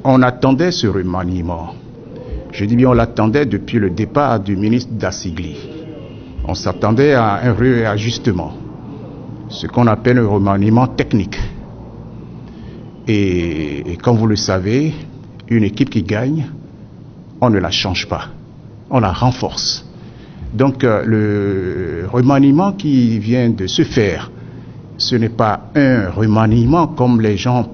On attendait ce remaniement. Je dis bien on l'attendait depuis le départ du ministre Dassigli. On s'attendait à un réajustement, ce qu'on appelle un remaniement technique. Et comme vous le savez, une équipe qui gagne, on ne la change pas, on la renforce. Donc le remaniement qui vient de se faire, ce n'est pas un remaniement comme les gens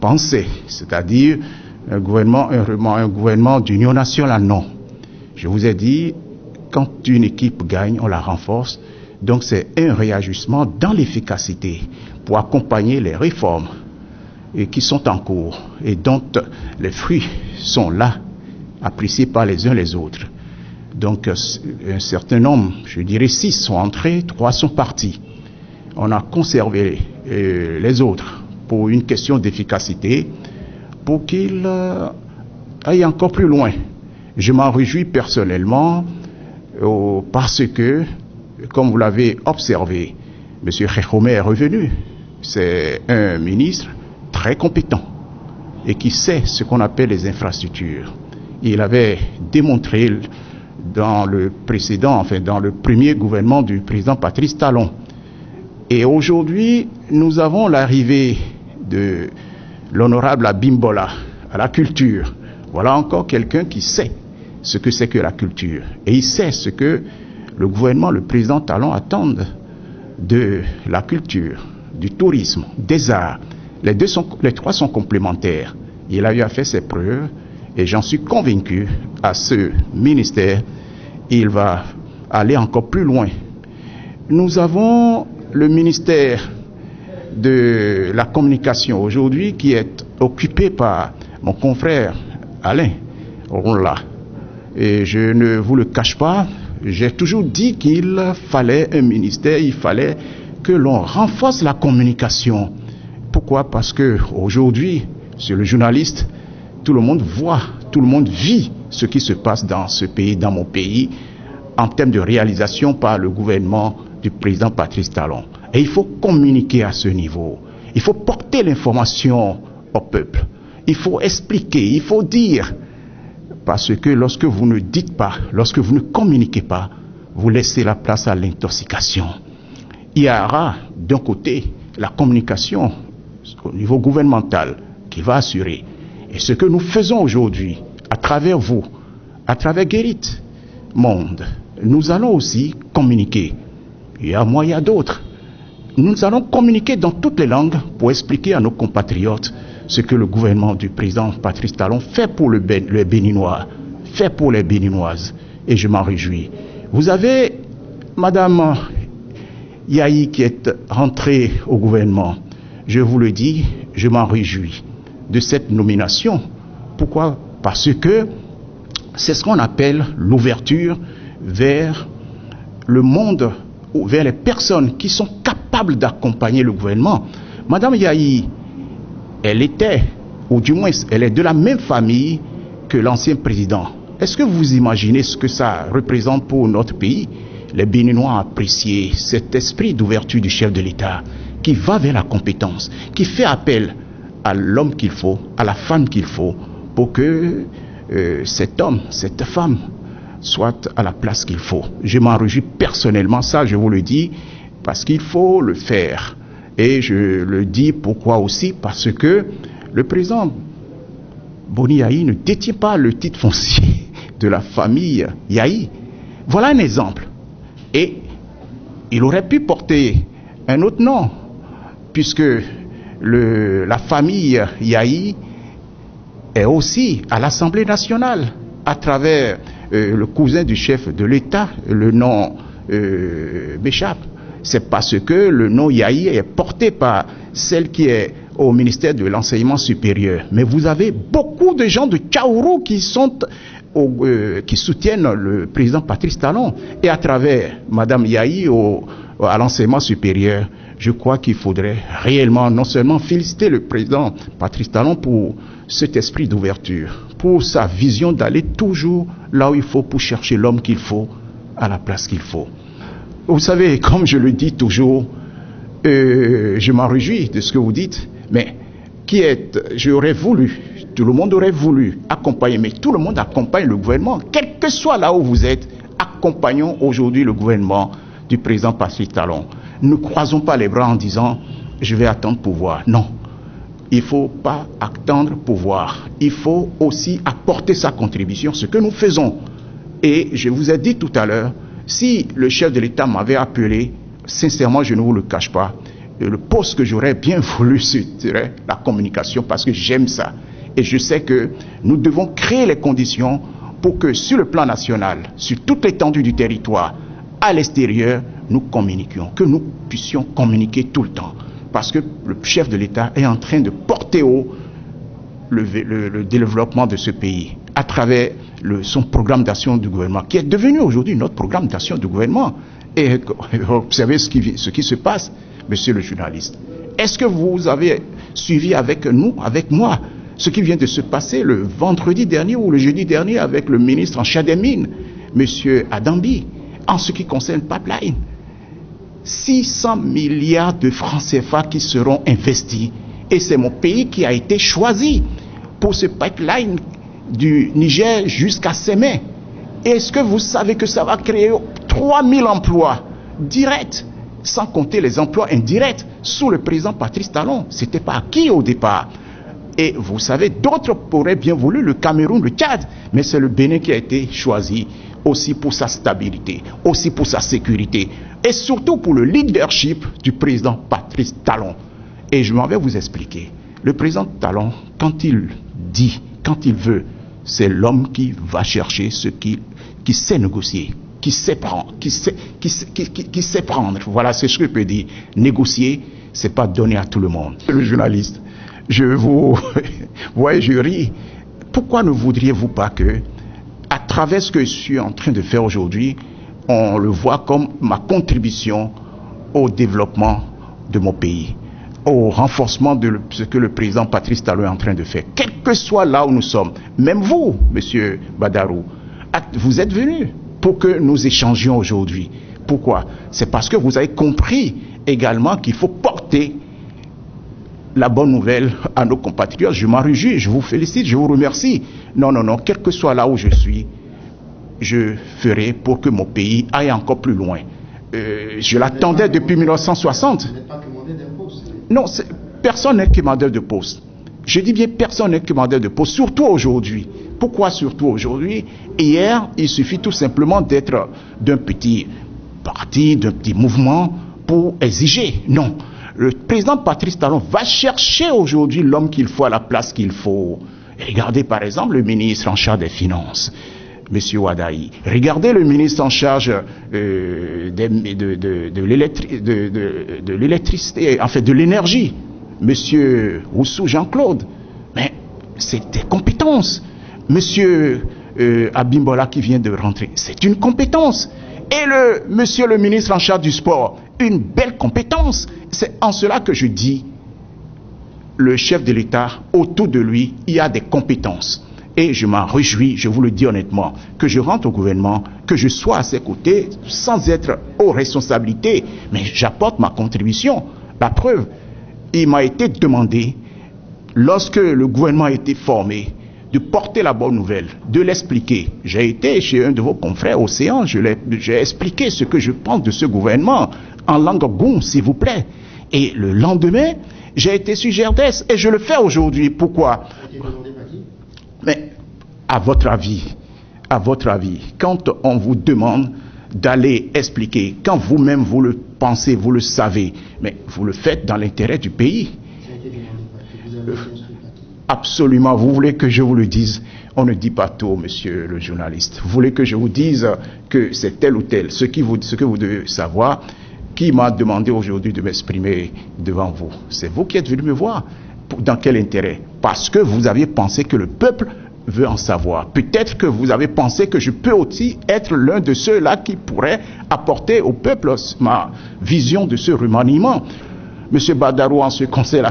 pensaient, c'est-à-dire un gouvernement d'union nationale, non. Je vous ai dit, quand une équipe gagne, on la renforce. Donc c'est un réajustement dans l'efficacité pour accompagner les réformes qui sont en cours et dont les fruits sont là, appréciés par les uns les autres. Donc un certain nombre, je dirais 6 sont entrés, 3 sont partis. On a conservé les autres pour une question d'efficacité, pour qu'ils aillent encore plus loin. Je m'en réjouis personnellement parce que, comme vous l'avez observé, M. Khekhoumé est revenu. C'est un ministre très compétent et qui sait ce qu'on appelle les infrastructures. Il avait démontré dans le premier gouvernement du président Patrice Talon. Et aujourd'hui, nous avons l'arrivée de l'honorable Abimbola à la culture. Voilà encore quelqu'un qui sait ce que c'est que la culture. Et il sait ce que le gouvernement, le président Talon attendent de la culture, du tourisme, des arts. Les 3 sont complémentaires. Il a eu à faire ses preuves et j'en suis convaincu, à ce ministère, il va aller encore plus loin. Nous avons le ministère de la communication aujourd'hui qui est occupé par mon confrère Alain Ronla. Et je ne vous le cache pas, j'ai toujours dit qu'il fallait un ministère, il fallait que l'on renforce la communication. Pourquoi? Parce que aujourd'hui, sur le journaliste, tout le monde voit, tout le monde vit ce qui se passe dans ce pays, dans mon pays, en termes de réalisation par le gouvernement du président Patrice Talon. Et il faut communiquer à ce niveau. Il faut porter l'information au peuple. Il faut expliquer, il faut dire. Parce que lorsque vous ne dites pas, lorsque vous ne communiquez pas, vous laissez la place à l'intoxication. Il y aura d'un côté la communication au niveau gouvernemental qui va assurer. Et ce que nous faisons aujourd'hui, à travers vous, à travers Guérit Monde, nous allons aussi communiquer. Il y a moi, il y a d'autres. Nous allons communiquer dans toutes les langues pour expliquer à nos compatriotes ce que le gouvernement du président Patrice Talon fait pour les Béninois, fait pour les Béninoises. Et je m'en réjouis. Vous avez Madame Yahi qui est rentrée au gouvernement. Je vous le dis, je m'en réjouis de cette nomination. Pourquoi? Parce que c'est ce qu'on appelle l'ouverture vers le monde, vers les personnes qui sont capables d'accompagner le gouvernement. Madame Yahi, elle était, ou du moins elle est de la même famille que l'ancien président. Est-ce que vous imaginez ce que ça représente pour notre pays? Les Béninois ont apprécié cet esprit d'ouverture du chef de l'État qui va vers la compétence, qui fait appel à l'homme qu'il faut, à la femme qu'il faut, pour que cet homme, cette femme soit à la place qu'il faut. Je m'en réjouis personnellement, ça je vous le dis, parce qu'il faut le faire. Et je le dis pourquoi aussi, parce que le président Boni Yahi ne détient pas le titre foncier de la famille Yahi. Voilà un exemple. Et il aurait pu porter un autre nom, puisque la famille Yahi est aussi à l'Assemblée nationale, à travers le cousin du chef de l'État, le nom m'échappe. C'est parce que le nom Yahi est porté par celle qui est au ministère de l'Enseignement supérieur. Mais vous avez beaucoup de gens de Tchaourou qui soutiennent le président Patrice Talon. Et à travers Madame Yahi à l'enseignement supérieur, je crois qu'il faudrait réellement non seulement féliciter le président Patrice Talon pour cet esprit d'ouverture, pour sa vision d'aller toujours là où il faut pour chercher l'homme qu'il faut à la place qu'il faut. Vous savez, comme je le dis toujours, je m'en réjouis de ce que vous dites, mais j'aurais voulu, tout le monde aurait voulu accompagner, mais tout le monde accompagne le gouvernement, quel que soit là où vous êtes, accompagnons aujourd'hui le gouvernement du président Patrice Talon. Ne croisons pas les bras en disant « je vais attendre pouvoir ». Non, il ne faut pas attendre pouvoir. Il faut aussi apporter sa contribution, ce que nous faisons. Et je vous ai dit tout à l'heure, si le chef de l'État m'avait appelé, sincèrement, je ne vous le cache pas, le poste que j'aurais bien voulu, serait la communication, parce que j'aime ça. Et je sais que nous devons créer les conditions pour que sur le plan national, sur toute l'étendue du territoire, à l'extérieur, nous communiquions, que nous puissions communiquer tout le temps. Parce que le chef de l'État est en train de porter haut le développement de ce pays à travers son programme d'action du gouvernement, qui est devenu aujourd'hui notre programme d'action du gouvernement. Et observez ce qui se passe, monsieur le journaliste. Est-ce que vous avez suivi avec nous, avec moi, ce qui vient de se passer le vendredi dernier ou le jeudi dernier avec le ministre en charge des Mines, monsieur Adambi, en ce qui concerne Pipeline? 600 milliards de francs CFA qui seront investis. Et c'est mon pays qui a été choisi pour ce pipeline du Niger jusqu'à Sémé. Est-ce que vous savez que ça va créer 3000 emplois directs, sans compter les emplois indirects, sous le président Patrice Talon? Ce n'était pas acquis au départ. Et vous savez, d'autres auraient bien voulu le Cameroun, le Tchad, mais c'est le Bénin qui a été choisi aussi pour sa stabilité, aussi pour sa sécurité, et surtout pour le leadership du président Patrice Talon. Et je m'en vais vous expliquer. Le président Talon, quand il dit, quand il veut, c'est l'homme qui va chercher ce qui sait négocier, qui sait prendre, qui sait prendre. Voilà, c'est ce que je peux dire. Négocier, c'est pas donner à tout le monde. Le journaliste, vous voyez, je ris. Pourquoi ne voudriez-vous pas que, à travers ce que je suis en train de faire aujourd'hui, on le voit comme ma contribution au développement de mon pays, au renforcement de ce que le président Patrice Talon est en train de faire, quel que soit là où nous sommes. Même vous, monsieur Badarou, vous êtes venu pour que nous échangions aujourd'hui. Pourquoi? C'est parce que vous avez compris également qu'il faut porter la bonne nouvelle à nos compatriotes. Je m'en réjouis, je vous félicite, je vous remercie. Non, non, non, quel que soit là où je suis, je ferai pour que mon pays aille encore plus loin. Je l'attendais depuis 1960. Vous n'êtes pas commandeur d'un poste. Non, personne n'est commandeur de poste. Je dis bien personne n'est commandeur de poste, surtout aujourd'hui. Pourquoi surtout aujourd'hui? Hier, il suffit tout simplement d'être d'un petit parti, d'un petit mouvement pour exiger. Non. Le président Patrice Talon va chercher aujourd'hui l'homme qu'il faut à la place qu'il faut. Regardez par exemple le ministre en charge des Finances, M. Wadaï. Regardez le ministre en charge de l'électricité, en fait de l'énergie, M. Roussou Jean-Claude. Mais c'est des compétences. M. Abimbola qui vient de rentrer, c'est une compétence. Et monsieur le ministre en charge du sport, une belle compétence. C'est en cela que je dis, le chef de l'État, autour de lui, il y a des compétences. Et je m'en réjouis, je vous le dis honnêtement, que je rentre au gouvernement, que je sois à ses côtés, sans être aux responsabilités, mais j'apporte ma contribution. La preuve, il m'a été demandé, lorsque le gouvernement a été formé, de porter la bonne nouvelle, de l'expliquer. J'ai été chez un de vos confrères Océan, j'ai expliqué ce que je pense de ce gouvernement, en langue goum, s'il vous plaît. Et le lendemain, j'ai été sur GRDS, et je le fais aujourd'hui. Pourquoi? Mais, à votre avis, quand on vous demande d'aller expliquer, quand vous-même vous le pensez, vous le savez, mais vous le faites dans l'intérêt du pays. Absolument. Vous voulez que je vous le dise? On ne dit pas tout, monsieur le journaliste. Vous voulez que je vous dise que c'est tel ou tel? Ce que vous devez savoir, qui m'a demandé aujourd'hui de m'exprimer devant vous? C'est vous qui êtes venu me voir. Dans quel intérêt? Parce que vous aviez pensé que le peuple veut en savoir. Peut-être que vous avez pensé que je peux aussi être l'un de ceux-là qui pourrait apporter au peuple ma vision de ce remaniement. Monsieur Badarou, en ce qui concerne la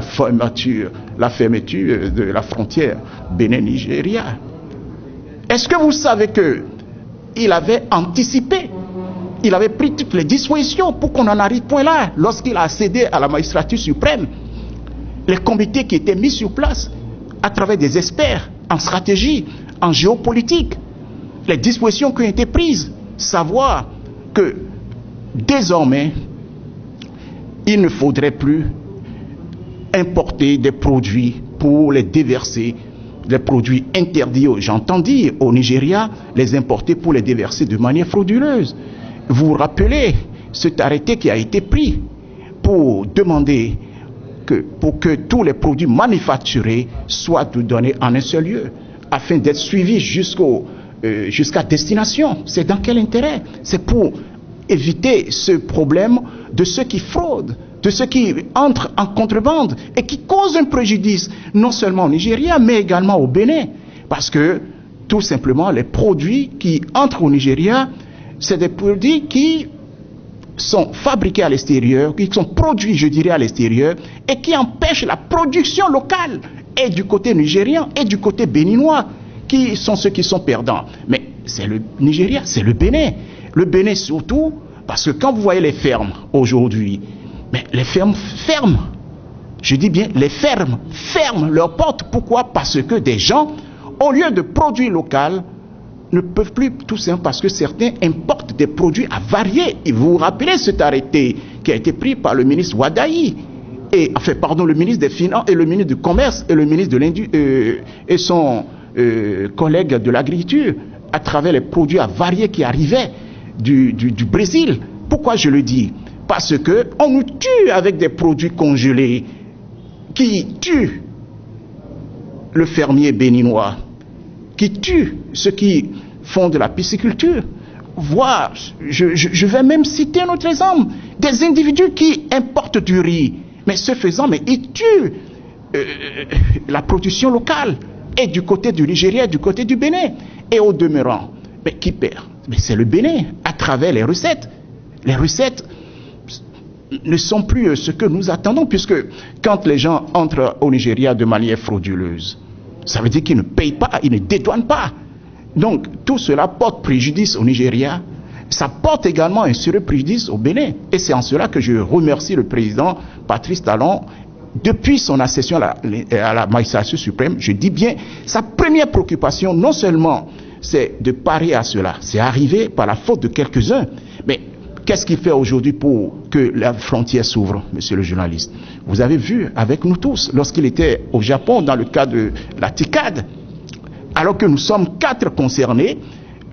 fermeture de la frontière Bénin-Nigeria, est-ce que vous savez qu'il avait anticipé, il avait pris toutes les dispositions pour qu'on en arrive point là, lorsqu'il a accédé à la magistrature suprême? les comités qui étaient mis sur place à travers des experts en stratégie, en géopolitique, les dispositions qui ont été prises, savoir que désormais, il ne faudrait plus importer des produits pour les déverser, les produits interdits, j'entends dire, au Nigeria, les importer pour les déverser de manière frauduleuse. Vous vous rappelez cet arrêté qui a été pris pour demander pour que tous les produits manufacturés soient donnés en un seul lieu, afin d'être suivis jusqu'à destination. C'est dans quel intérêt? C'est pour éviter ce problème de ceux qui fraudent, de ceux qui entrent en contrebande et qui causent un préjudice non seulement au Nigeria mais également au Bénin. Parce que tout simplement les produits qui entrent au Nigeria, c'est des produits qui sont fabriqués à l'extérieur, qui sont produits, je dirais, à l'extérieur et qui empêchent la production locale et du côté nigérian et du côté béninois, qui sont ceux qui sont perdants. Mais c'est le Nigeria, c'est le Bénin. Le Bénin surtout, parce que quand vous voyez les fermes aujourd'hui, mais les fermes ferment. Je dis bien, les fermes ferment leurs portes. Pourquoi? Parce que des gens, au lieu de produits locaux, ne peuvent plus, tout simplement parce que certains importent des produits avariés. Et vous vous rappelez cet arrêté qui a été pris par le ministre Wadaï, le ministre des Finances et le ministre du Commerce et le ministre de et son collègue de l'agriculture, à travers les produits avariés qui arrivaient du Brésil. Pourquoi je le dis? Parce que on nous tue avec des produits congelés qui tuent le fermier béninois, qui tuent ceux qui font de la pisciculture. Voire, je vais même citer un autre exemple, des individus qui importent du riz, mais ce faisant, mais ils tuent la production locale, et du côté du Nigeria, et du côté du Bénin. Et au demeurant, mais qui perd? Mais c'est le Bénin, à travers les recettes. Les recettes ne sont plus ce que nous attendons, puisque quand les gens entrent au Nigeria de manière frauduleuse, ça veut dire qu'ils ne payent pas, ils ne dédouanent pas. Donc tout cela porte préjudice au Nigeria, ça porte également un sérieux préjudice au Bénin. Et c'est en cela que je remercie le président Patrice Talon. Depuis son accession à la magistrature suprême, je dis bien, sa première préoccupation, non seulement c'est de parer à cela, c'est arrivé par la faute de quelques-uns, mais qu'est-ce qu'il fait aujourd'hui pour que la frontière s'ouvre, monsieur le journaliste? Vous avez vu avec nous tous, lorsqu'il était au Japon, dans le cadre de la TICAD, alors que nous sommes 4 concernés,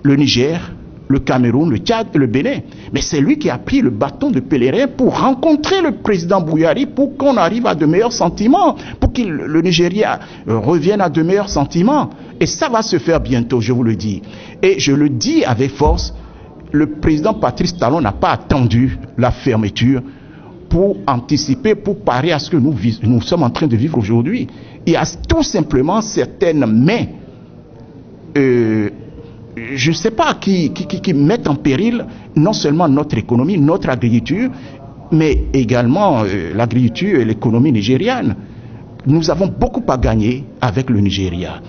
le Niger, le Cameroun, le Tchad et le Bénin. Mais c'est lui qui a pris le bâton de pèlerin pour rencontrer le président Bouyari, pour qu'on arrive à de meilleurs sentiments, pour que le Nigeria revienne à de meilleurs sentiments. Et ça va se faire bientôt, je vous le dis. Et je le dis avec force, le président Patrice Talon n'a pas attendu la fermeture pour anticiper, pour parer à ce que nous sommes en train de vivre aujourd'hui. Il y a tout simplement certaines mains, je ne sais pas, qui mettent en péril non seulement notre économie, notre agriculture, mais également l'agriculture et l'économie nigériane. Nous avons beaucoup à gagner avec le Nigeria.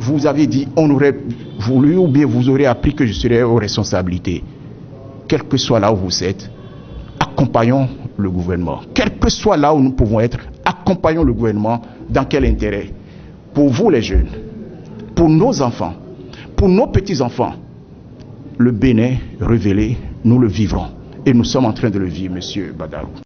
Vous avez dit, on aurait voulu, ou bien vous aurez appris que je serais aux responsabilités. Quel que soit là où vous êtes, accompagnons le gouvernement. Quel que soit là où nous pouvons être, accompagnons le gouvernement. Dans quel intérêt? Pour vous les jeunes, pour nos enfants, pour nos petits-enfants. Le Bénin révélé, nous le vivrons. Et nous sommes en train de le vivre, monsieur Badarou.